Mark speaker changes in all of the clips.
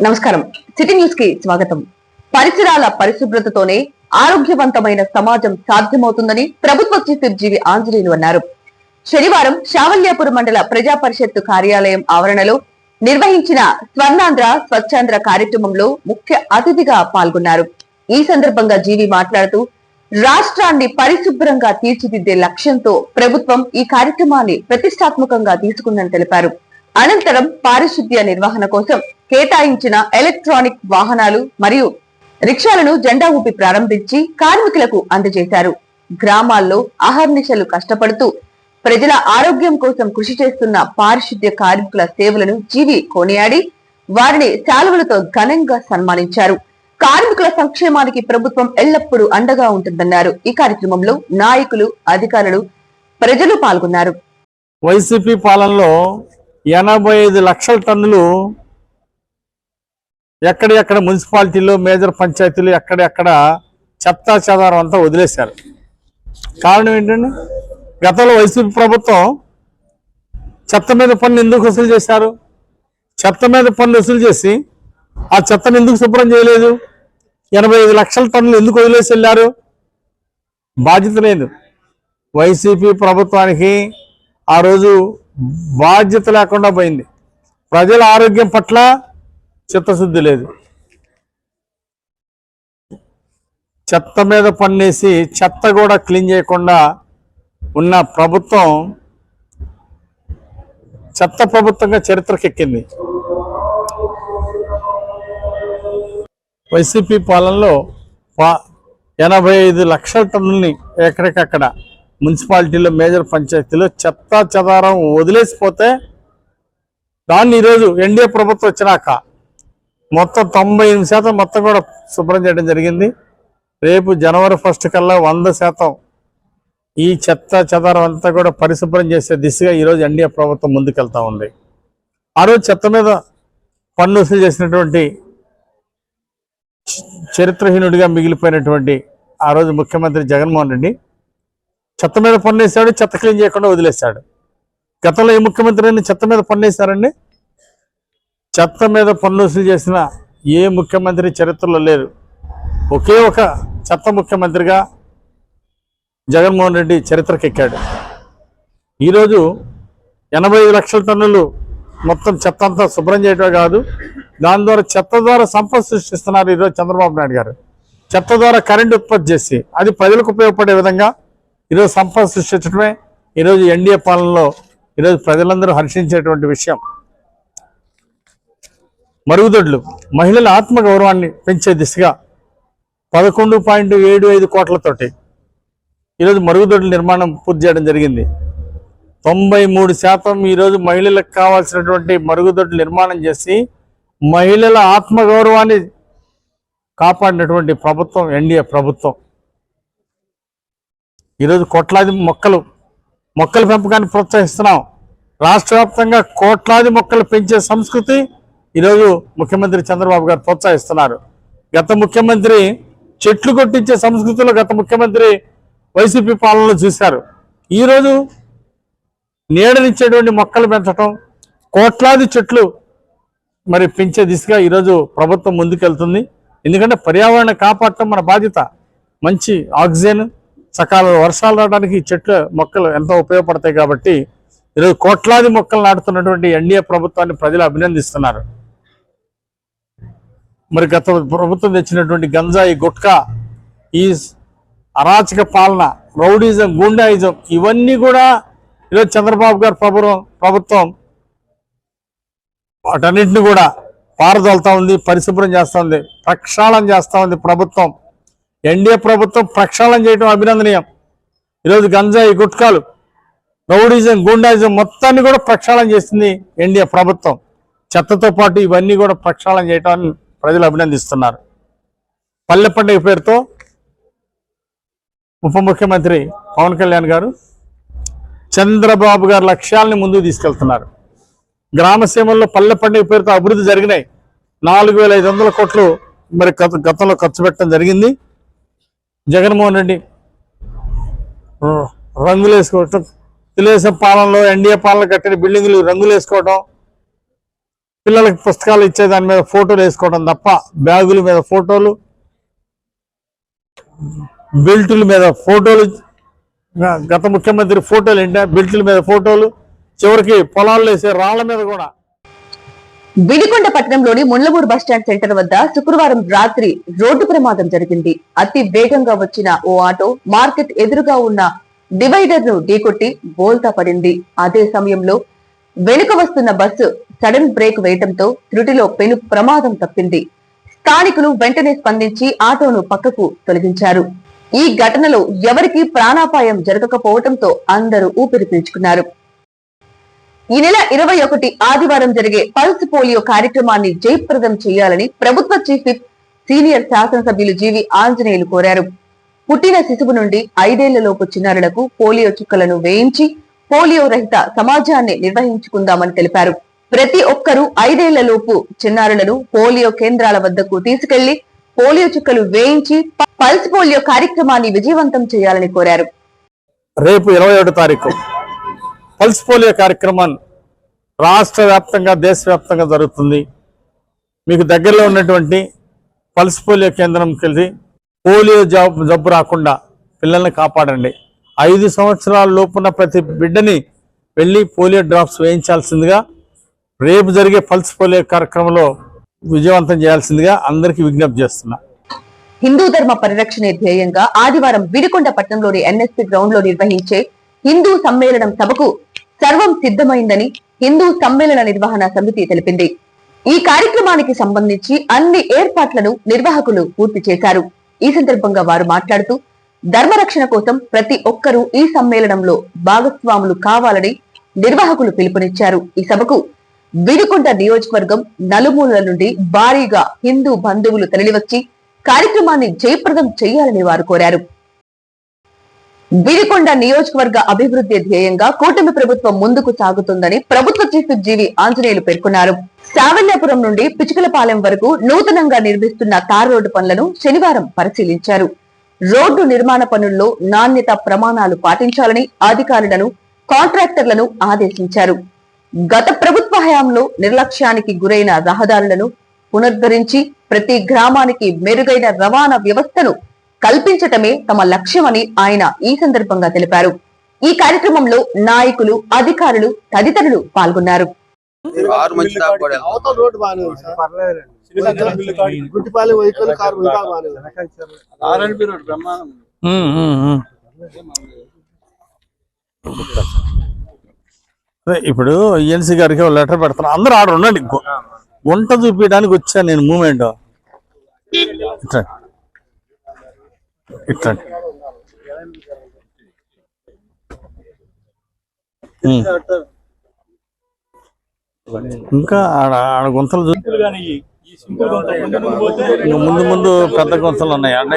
Speaker 1: నమస్కారం. City news కి స్వాగతం. పరిసరాల పరిశుభ్రతతోనే ఆరోగ్యవంతమైన సమాజం సాధ్యమవుతుందని ప్రభుత్వ చీఫ్ జీవి ఆంజనేయులు అన్నారు. శనివారం శావల్యాపురం మండల ప్రజా పరిషత్ కార్యాలయం ఆవరణలో నిర్వహించిన స్వర్ణాంధ్ర స్వచ్ఛాంధ్ర కార్యక్రమంలో ముఖ్య అతిథిగా పాల్గొన్నారు. ఈ సందర్భంగా జీవి మాట్లాడుతూ రాష్ట్రాన్ని పరిశుభ్రంగా తీర్చిదిద్దే లక్ష్యంతో ప్రభుత్వం ఈ కార్యక్రమాన్ని ప్రతిష్టాత్మకంగా తీసుకుందని తెలిపారు. అనంతరం పారిశుద్ధ్య నిర్వహణ కోసం కేటాయించిన ఎలక్ట్రానిక్ వాహనాలు మరియు రిక్షాలను జెండా ఊపి ప్రారంభించి కార్మికులకు అందజేశారు. గ్రామాల్లో అహర్నిశలు కష్టపడుతూ ప్రజల ఆరోగ్యం కోసం కృషి చేస్తున్న పారిశుద్ధ్య కార్మికుల సేవలను జీవి కొనియాడి వారిని శాలువలతో ఘనంగా సన్మానించారు. కార్మికుల సంక్షేమానికి ప్రభుత్వం ఎల్లప్పుడూ అండగా ఉంటుందన్నారు. ఈ కార్యక్రమంలో నాయకులు, అధికారులు, ప్రజలు పాల్గొన్నారు.
Speaker 2: వైసీపీ పాలనలో 85 లక్షల టన్నులు ఎక్కడెక్కడ మున్సిపాలిటీలో, మేజర్ పంచాయతీలు ఎక్కడెక్కడ చెత్తా చెదారం అంతా వదిలేశారు. కారణం ఏంటండి? గతంలో వైసీపీ ప్రభుత్వం చెత్త మీద పన్ను ఎందుకు వసూలు చేశారు? చెత్త మీద పన్ను వసూలు చేసి ఆ చెత్తను ఎందుకు శుభ్రం చేయలేదు? 85 లక్షల టన్నులు ఎందుకు వదిలేసి వెళ్ళారు? బాధ్యత లేదు. వైసీపీ ప్రభుత్వానికి ఆ రోజు బాధ్యత లేకుండా పోయింది. ప్రజల ఆరోగ్యం పట్ల చిత్తశుద్ధి లేదు. చెత్త మీద పన్నేసి చెత్త కూడా క్లీన్ చేయకుండా ఉన్న ప్రభుత్వం చెత్త ప్రభుత్వంగా చరిత్రకెక్కింది. వైసీపీ పాలనలో 85 లక్షల టన్నుల్ని ఎక్కడికక్కడ మున్సిపాలిటీలో, మేజర్ పంచాయతీలో చెత్త చెదారం వదిలేసిపోతే దాన్ని ఈరోజు ఎన్డీఏ ప్రభుత్వం వచ్చినాక మొత్తం 98% మొత్తం కూడా శుభ్రం చేయడం జరిగింది. రేపు జనవరి 1 కల్లా 100% ఈ చెత్త చెదారం అంతా కూడా పరిశుభ్రం చేసే దిశగా ఈరోజు ఎన్డీఏ ప్రభుత్వం ముందుకెళ్తా ఉంది. ఆ రోజు చెత్త మీద పన్ను వసూలు చేసినటువంటి చరిత్రహీనుడిగా మిగిలిపోయినటువంటి ఆ రోజు ముఖ్యమంత్రి జగన్మోహన్ రెడ్డి చెత్త మీద పన్నేసాడు, చెత్త క్లీన్ చేయకుండా వదిలేశాడు. గతంలో ఏ ముఖ్యమంత్రి అయినా చెత్త మీద పన్నేశారండి? చెత్త మీద పన్ను వసూలు చేసిన ఏ ముఖ్యమంత్రి చరిత్రలో లేరు. ఒకే ఒక చెత్త ముఖ్యమంత్రిగా జగన్మోహన్ రెడ్డి చరిత్రకెక్కాడు. ఈరోజు 85 లక్షల టన్నులు మొత్తం చెత్త అంతా శుభ్రం చేయటమే కాదు, దాని ద్వారా చెత్త ద్వారా సంపద సృష్టిస్తున్నారు ఈరోజు చంద్రబాబు నాయుడు గారు. చెత్త ద్వారా కరెంట్ ఉత్పత్తి చేసి అది ప్రజలకు ఉపయోగపడే విధంగా ఈరోజు సంపద సృష్టించడమే ఈరోజు ఎన్డీఏ పాలనలో ఈరోజు ప్రజలందరూ హర్షించేటువంటి విషయం. మరుగుదొడ్లు మహిళల ఆత్మగౌరవాన్ని పెంచే దిశగా 11.75 కోట్లతోటి ఈరోజు మరుగుదొడ్ల నిర్మాణం పూర్తి చేయడం జరిగింది. 93% ఈరోజు మహిళలకు కావాల్సినటువంటి మరుగుదొడ్లు నిర్మాణం చేసి మహిళల ఆత్మగౌరవాన్ని కాపాడినటువంటి ప్రభుత్వం ఎన్డీఏ ప్రభుత్వం. ఈరోజు కోట్లాది మొక్కల పెంపకాన్ని ప్రోత్సహిస్తున్నాం. రాష్ట్ర వ్యాప్తంగా కోట్లాది మొక్కలు పెంచే సంస్కృతి ఈరోజు ముఖ్యమంత్రి చంద్రబాబు గారు ప్రోత్సహిస్తున్నారు. గత ముఖ్యమంత్రి చెట్లు కొట్టించే సంస్కృతిలో గత ముఖ్యమంత్రి వైసీపీ పాలనలో చూశారు. ఈరోజు నీడనిచ్చేటువంటి మొక్కలు పెంచడం, కోట్లాది చెట్లు మరి పెంచే దిశగా ఈరోజు ప్రభుత్వం ముందుకెళ్తుంది. ఎందుకంటే పర్యావరణం కాపాడటం మన బాధ్యత. మంచి ఆక్సిజన్, సకాలంలో వర్షాలు రావడానికి చెట్లు, మొక్కలు ఎంతో ఉపయోగపడతాయి. కాబట్టి ఈరోజు కోట్లాది మొక్కలు నాటుతున్నటువంటి ఎన్డీఏ ప్రభుత్వాన్ని ప్రజలు అభినందిస్తున్నారు. మరి గత ప్రభుత్వం తెచ్చినటువంటి గంజాయి, గుట్కా, ఈ అరాచక పాలన, రౌడీజం, గూండాయిజం ఇవన్నీ కూడా ఈరోజు చంద్రబాబు గారు ప్రభుత్వం వాటన్నింటినీ కూడా పారదోలుతా ఉంది, పరిశుభ్రం చేస్తూ ఉంది, ప్రక్షాళన చేస్తూ ఉంది ప్రభుత్వం. ఎన్డీఏ ప్రభుత్వం ప్రక్షాళన చేయడం అభినందనీయం. ఈరోజు గంజాయి, గుట్కాలు, రౌడీజం, గూండాయిజం మొత్తాన్ని కూడా ప్రక్షాళన చేసింది ఎన్డీఏ ప్రభుత్వం. చెత్తతో పాటు ఇవన్నీ కూడా ప్రక్షాళన చేయటాన్ని ప్రజలు అభినందిస్తున్నారు. పల్లె పండుగ పేరుతో ఉప ముఖ్యమంత్రి పవన్ కళ్యాణ్ గారు చంద్రబాబు గారి లక్ష్యాలని ముందుకు తీసుకెళ్తున్నారు. గ్రామసీమల్లో పల్లె పండుగ పేరుతో అభివృద్ధి జరిగినాయి. 4,500 కోట్లు మరి గతంలో ఖర్చు పెట్టడం జరిగింది. జగన్మోహన్ రెడ్డి రంగులు వేసుకోవటం, తెలుగుదేశం పాలనలో ఎన్డీఏ పాలన కట్టిన బిల్డింగులు రంగులు వేసుకోవడం, పిల్లలకి పుస్తకాలు ఇచ్చే దాని మీద ఫోటోలు వేసుకోవడం తప్ప బ్యాగుల మీద ఫోటోలు, బెల్టుల మీద ఫోటోలు, గత ముఖ్యమంత్రి ఫోటోలు ఏంటంటే బెల్టుల మీద ఫోటోలు, చివరికి పొలాల్లో వేసే రాళ్ల మీద కూడా.
Speaker 1: వినుకొండ పట్టణంలోని ముండ్లమూరు బస్టాండ్ సెంటర్ వద్ద శుక్రవారం రాత్రి రోడ్డు ప్రమాదం జరిగింది. అతి వేగంగా వచ్చిన ఓ ఆటో మార్కెట్ ఎదురుగా ఉన్న డివైడర్ ను ఢీకొట్టి బోల్తా పడింది. అదే సమయంలో వెనుక వస్తున్న బస్సు సడన్ బ్రేక్ వేయడంతో త్రుటిలో పెను ప్రమాదం తప్పింది. స్థానికులు వెంటనే స్పందించి ఆటోను పక్కకు తొలగించారు. ఈ ఘటనలో ఎవరికీ ప్రాణాపాయం జరగకపోవడంతో అందరూ ఊపిరి పీల్చుకున్నారు. ఈ నెల 21 ఆదివారం జరిగే పల్స్ పోలియో కార్యక్రమాన్ని జయప్రదం చేయాలని ప్రభుత్వ చీఫ్ విప్ సీనియర్ శాసనసభ్యులు జీవి ఆంజనేయులు కోరారు. పుట్టిన శిశువు నుండి 5 ఏళ్లలోపు చిన్నారులకు పోలియో చుక్కలను వేయించి పోలియో రహిత సమాజాన్ని నిర్వహించుకుందామని తెలిపారు. ప్రతి ఒక్కరూ 5 ఏళ్లలోపు చిన్నారులను పోలియో కేంద్రాల వద్దకు తీసుకెళ్లి పోలియో చుక్కలు వేయించి పల్స్ పోలియో కార్యక్రమాన్ని విజయవంతం చేయాలని కోరారు.
Speaker 2: రేపు 21 తారీఖు పల్స్ పోలియో కార్యక్రమం రాష్ట్ర వ్యాప్తంగా దేశవ్యాప్తంగా జరుగుతుంది. మీకు దగ్గరలో ఉన్నటువంటి పల్స్ పోలియో కేంద్రంకి వెళ్ళి పోలియో జబ్బు రాకుండా పిల్లల్ని కాపాడండి. 5 సంవత్సరాల లోపున్న ప్రతి బిడ్డని వెళ్ళి పోలియో డ్రాప్స్ వేయించాల్సిందిగా రేపు జరిగే పల్స్ పోలియో కార్యక్రమంలో విజయవంతం చేయాల్సిందిగా అందరికీ విజ్ఞప్తి చేస్తున్నా.
Speaker 1: హిందూ ధర్మ పరిరక్షణే ధ్యేయంగా ఆదివారం వినుకొండ పట్టణంలోని ఎన్ఎస్పీ గ్రౌండ్ లో నిర్వహించే హిందూ సమ్మేళనం సభకు సర్వం సిద్ధమైందని హిందూ సమ్మేళన నిర్వహణ సమితి తెలిపింది. ఈ కార్యక్రమానికి సంబంధించి అన్ని ఏర్పాట్లను నిర్వాహకులు పూర్తి చేశారు. ఈ సందర్భంగా వారు మాట్లాడుతూ ధర్మరక్షణ కోసం ప్రతి ఒక్కరూ ఈ సమ్మేళనంలో భాగస్వాములు కావాలని నిర్వాహకులు పిలుపునిచ్చారు. ఈ సభకు వినుకొండ నియోజకవర్గం నలుమూలల నుండి భారీగా హిందూ బంధువులు తరలివచ్చి కార్యక్రమాన్ని జయప్రదం చేయాలని వారు కోరారు. వినుకొండ నియోజకవర్గ అభివృద్ధి ధ్యేయంగా కూటమి ప్రభుత్వం ముందుకు సాగుతుందని ప్రభుత్వ చీఫ్ జీవి ఆంజనేయులు పేర్కొన్నారు. శావల్యాపురం నుండి పిచుకలపాలెం వరకు నూతనంగా నిర్మిస్తున్న తార్ రోడ్డు పనులను శనివారం పరిశీలించారు. రోడ్డు నిర్మాణ పనుల్లో నాణ్యత ప్రమాణాలు పాటించాలని అధికారులను, కాంట్రాక్టర్లను ఆదేశించారు. గత ప్రభుత్వ హయాంలో నిర్లక్ష్యానికి గురైన రహదారులను పునరుద్ధరించి ప్రతి గ్రామానికి మెరుగైన రవాణా వ్యవస్థను కల్పించటమే తమ లక్ష్యమని ఆయన ఈ సందర్భంగా తెలిపారు. ఈ కార్యక్రమంలో నాయకులు, అధికారులు తదితరులు పాల్గొన్నారు.
Speaker 2: ఇప్పుడు ఈఎన్సీ గారికి లెటర్ పెడతాను, అందరూ ఆర్డర్ ఉండండి. వంట చూపించడానికి వచ్చాను నేను. మూమెంట్ ఇట్లా ఇంకా ఆడ గుంతలు ముందు ముందు పెద్ద గుంతలు ఉన్నాయి. అంటే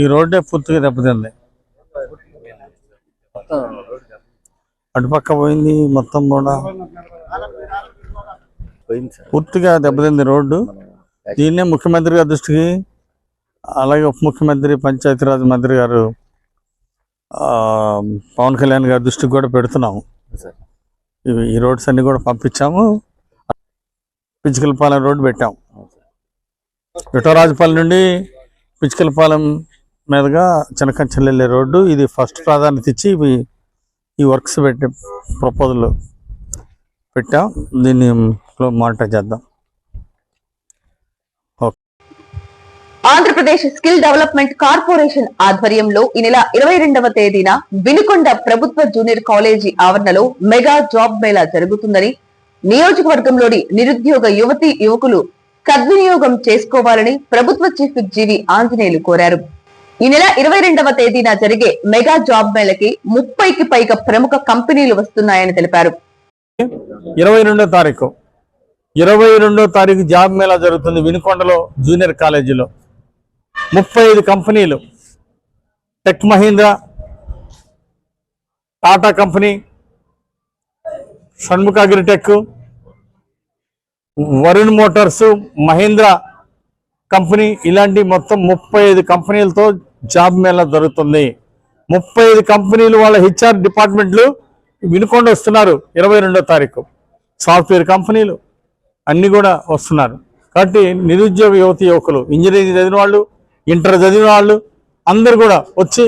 Speaker 2: ఈ రోడ్డే పూర్తిగా దెబ్బతింది. అటుపక్క పోయింది, మొత్తం కూడా పూర్తిగా దెబ్బతింది రోడ్డు. దీన్నే ముఖ్యమంత్రి గారి దృష్టికి, అలాగే ఉప ముఖ్యమంత్రి, పంచాయతీరాజ్ మంత్రి గారు పవన్ కళ్యాణ్ గారి దృష్టికి కూడా పెడుతున్నాము. ఈ రోడ్స్ అన్ని కూడా పంపించాము. పిచుకలపాలెం రోడ్డు పెట్టాము. విఠరాజపల్లి నుండి పిచుకలపాలెం మీదుగా చినకంచెలు వెళ్ళే రోడ్డు. ఇది ఫస్ట్ ప్రాధాన్యత ఇచ్చి ఈ వర్క్స్ పెట్టి ప్రపోజల్ పెట్టాం. దీన్ని మానిటర్ చేద్దాం.
Speaker 1: ఆంధ్రప్రదేశ్ స్కిల్ డెవలప్మెంట్ కార్పొరేషన్ ఆధ్వర్యంలో ఈ నెల 22వ తేదీన వినుకొండ ప్రభుత్వ జూనియర్ కాలేజీ ఆవరణలో మెగా జాబ్ మేళా జరుగుతుందని నియోజకవర్గంలోని నిరుద్యోగ యువతీ యువకులు సద్వినియోగం చేసుకోవాలని ప్రభుత్వ చీఫ్ జీవి ఆంజనేయులు కోరారు. ఈ నెల 22వ తేదీన జరిగే మెగా జాబ్ మేళకి 30కి పైగా ప్రముఖ కంపెనీలు వస్తున్నాయని తెలిపారు.
Speaker 2: 22వ తారీఖు జాబ్ మేళా జరుగుతుంది వినుకొండలో జూనియర్ కాలేజీలో. 35 కంపెనీలు, tech Mahindra, Tata company, Shanmukha agritech, Varun Motors, Mahindra company, ఇలాంటి మొత్తం 35 కంపెనీలతో జాబ్ మేళా జరుగుతుంది. 35 కంపెనీలు వాళ్ళ హెచ్ఆర్ డిపార్ట్మెంట్లు వినుకొండ వస్తున్నారు 22వ తారీఖు. సాఫ్ట్వేర్ కంపెనీలు అన్నీ కూడా వస్తున్నారు. కాబట్టి నిరుద్యోగ యువతి యువకులు, ఇంజనీరింగ్ చదివిన వాళ్ళు, ఇంటర్ చదివిన వాళ్ళు అందరూ కూడా వచ్చి,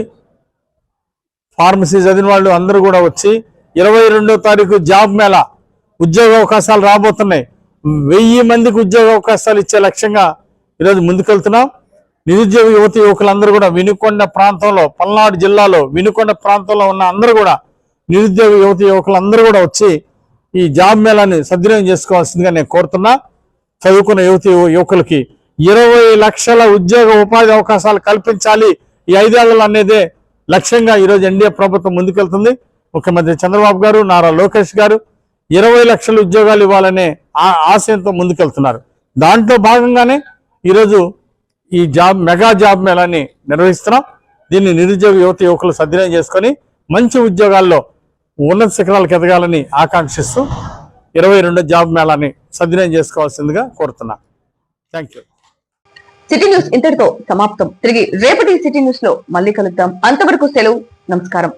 Speaker 2: ఫార్మసీ చదివిన వాళ్ళు అందరూ కూడా వచ్చి 22వ తారీఖు జాబ్ మేళా ఉద్యోగ అవకాశాలు రాబోతున్నాయి. 1000 మందికి ఉద్యోగ అవకాశాలు ఇచ్చే లక్ష్యంగా ఈరోజు ముందుకెళ్తున్నాం. నిరుద్యోగ యువతి యువకులందరూ కూడా వినుకొండ ప్రాంతంలో, పల్నాడు జిల్లాలో వినుకొండ ప్రాంతంలో ఉన్న అందరూ కూడా నిరుద్యోగ యువతి యువకులందరూ కూడా వచ్చి ఈ జాబ్ మేళాని సద్వినియోగం చేసుకోవాల్సిందిగా నేను కోరుతున్నా. చదువుకున్న యువతి యువకులకి 20 లక్షల ఉద్యోగ ఉపాధి అవకాశాలు కల్పించాలి ఈ 5 ఏళ్లలో అనేదే లక్ష్యంగా ఈరోజు ఎన్డీఏ ప్రభుత్వం ముందుకెళ్తుంది. ముఖ్యమంత్రి చంద్రబాబు గారు, నారా లోకేష్ గారు 20 లక్షల ఉద్యోగాలు ఇవ్వాలనే ఆశయంతో ముందుకెళ్తున్నారు. దాంట్లో భాగంగానే ఈరోజు ఈ మెగా జాబ్ మేళాని నిర్వహిస్తున్నాం. దీన్ని నిరుద్యోగ యువతి యువకులు సద్వినియోగం చేసుకొని మంచి ఉద్యోగాల్లో ఉన్నత శిఖరాలకు ఎదగాలని ఆకాంక్షిస్తూ 22వ జాబ్ మేళాని సద్వినియోగం చేసుకోవాల్సిందిగా కోరుతున్నా. Thank you.
Speaker 1: సిటీ న్యూస్ ఇంతటితో సమాప్తం. తిరిగి రేపటి సిటీ న్యూస్ లో మళ్ళీ కలుద్దాం. అంతవరకు సెలవు. నమస్కారం.